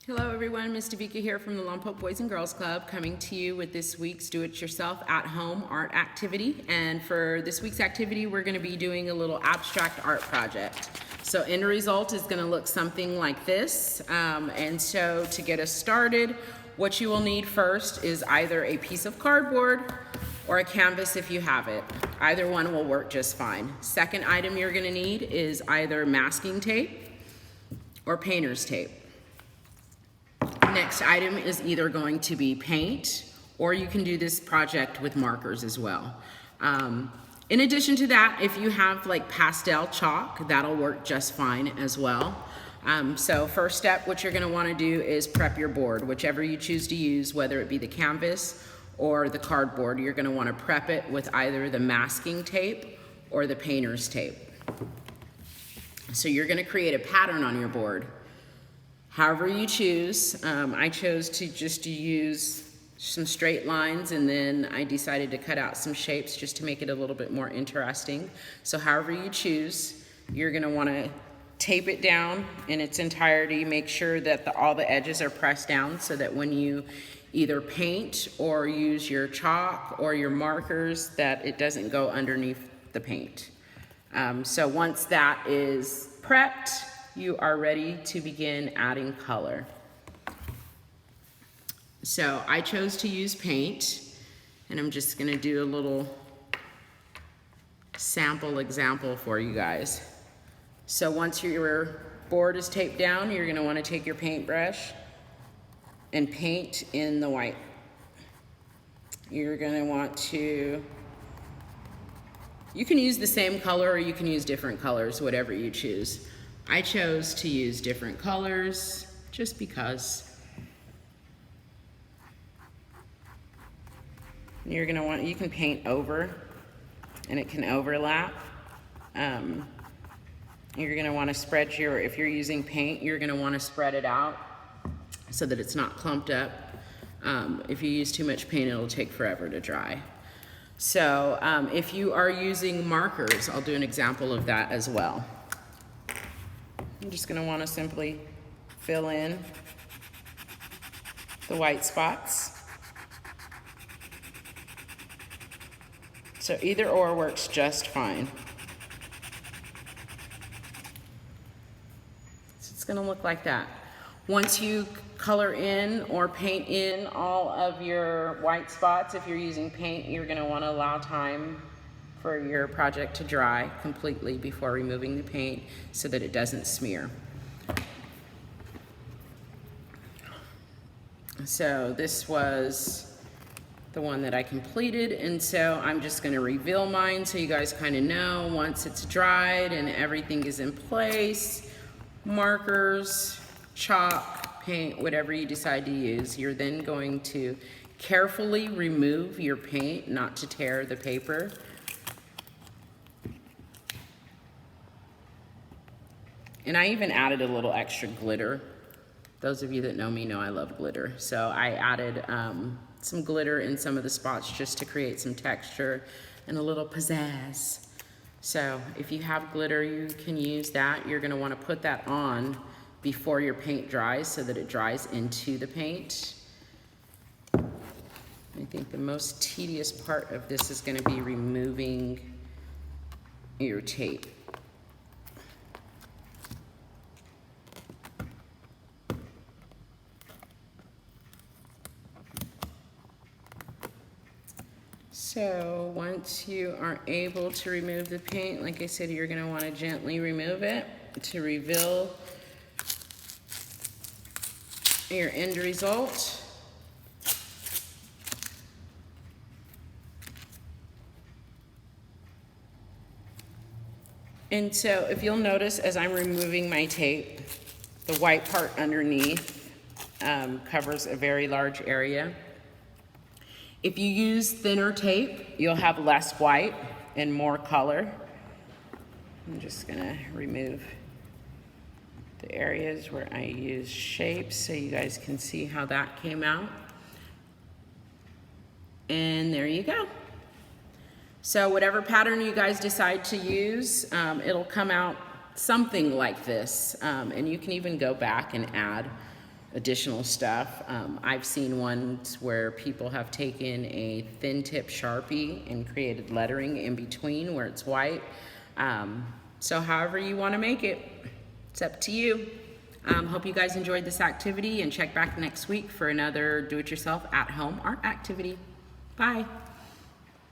Hello everyone, Ms. Davika here from the Lompoc Boys and Girls Club, coming to you with this week's do-it-yourself at-home art activity. And for this week's activity, we're going to be doing a little abstract art project. So end result is going to look something like this. And so to get us started, what you will need first is either a piece of cardboard or a canvas if you have it. Either one will work just fine. Second item you're going to need is either masking tape or painter's tape. Next item is either going to be paint, or you can do this project with markers as well. In addition to that, if you have like pastel chalk, that'll work just fine as well. So first step, what you're going to want to do is prep your board, whichever you choose to use, whether it be the canvas or the cardboard. You're going to want to prep it with either the masking tape or the painter's tape. So you're going to create a pattern on your board. However you choose. I chose to just use some straight lines, and then I decided to cut out some shapes just to make it a little bit more interesting. So however you choose, you're going to want to tape it down in its entirety. Make sure that all the edges are pressed down so that when you either paint or use your chalk or your markers, that it doesn't go underneath the paint. So once that is prepped, you are ready to begin adding color. So I chose to use paint, and I'm just going to do a little sample example for you guys. So once your board is taped down, you're going to want to take your paintbrush and paint in the white. You're going to want to, you can use the same color or you can use different colors, whatever you choose. I chose to use different colors just because. You're going to want, you can paint over and it can overlap. You're going to want to spread your, if you're using paint, you're going to want to spread it out so that it's not clumped up. If you use too much paint, it'll take forever to dry. So if you are using markers, I'll do an example of that as well. I'm just going to want to simply fill in the white spots. So either or works just fine. So it's going to look like that. Once you color in or paint in all of your white spots, if you're using paint, you're going to want to allow time for your project to dry completely before removing the paint so that it doesn't smear. So this was the one that I completed, and so I'm just going to reveal mine so you guys kind of know once it's dried and everything is in place. Markers, chalk, paint, whatever you decide to use, you're then going to carefully remove your paint, not to tear the paper. And I even added a little extra glitter. Those of you that know me know I love glitter. So I added some glitter in some of the spots just to create some texture and a little pizzazz. So if you have glitter, you can use that. You're going to want to put that on before your paint dries so that it dries into the paint. I think the most tedious part of this is going to be removing your tape. So once you are able to remove the paint, like I said, you're going to want to gently remove it to reveal your end result. And so if you'll notice, as I'm removing my tape, the white part underneath covers a very large area. If you use thinner tape, you'll have less white and more color. I'm just gonna remove the areas where I use shapes so you guys can see how that came out. And there you go. So whatever pattern you guys decide to use, it'll come out something like this. And you can even go back and add additional stuff. I've seen ones where people have taken a thin tip Sharpie and created lettering in between where it's white. So however you want to make it, it's up to you. Hope you guys enjoyed this activity, and check back next week for another do-it-yourself at-home art activity. Bye.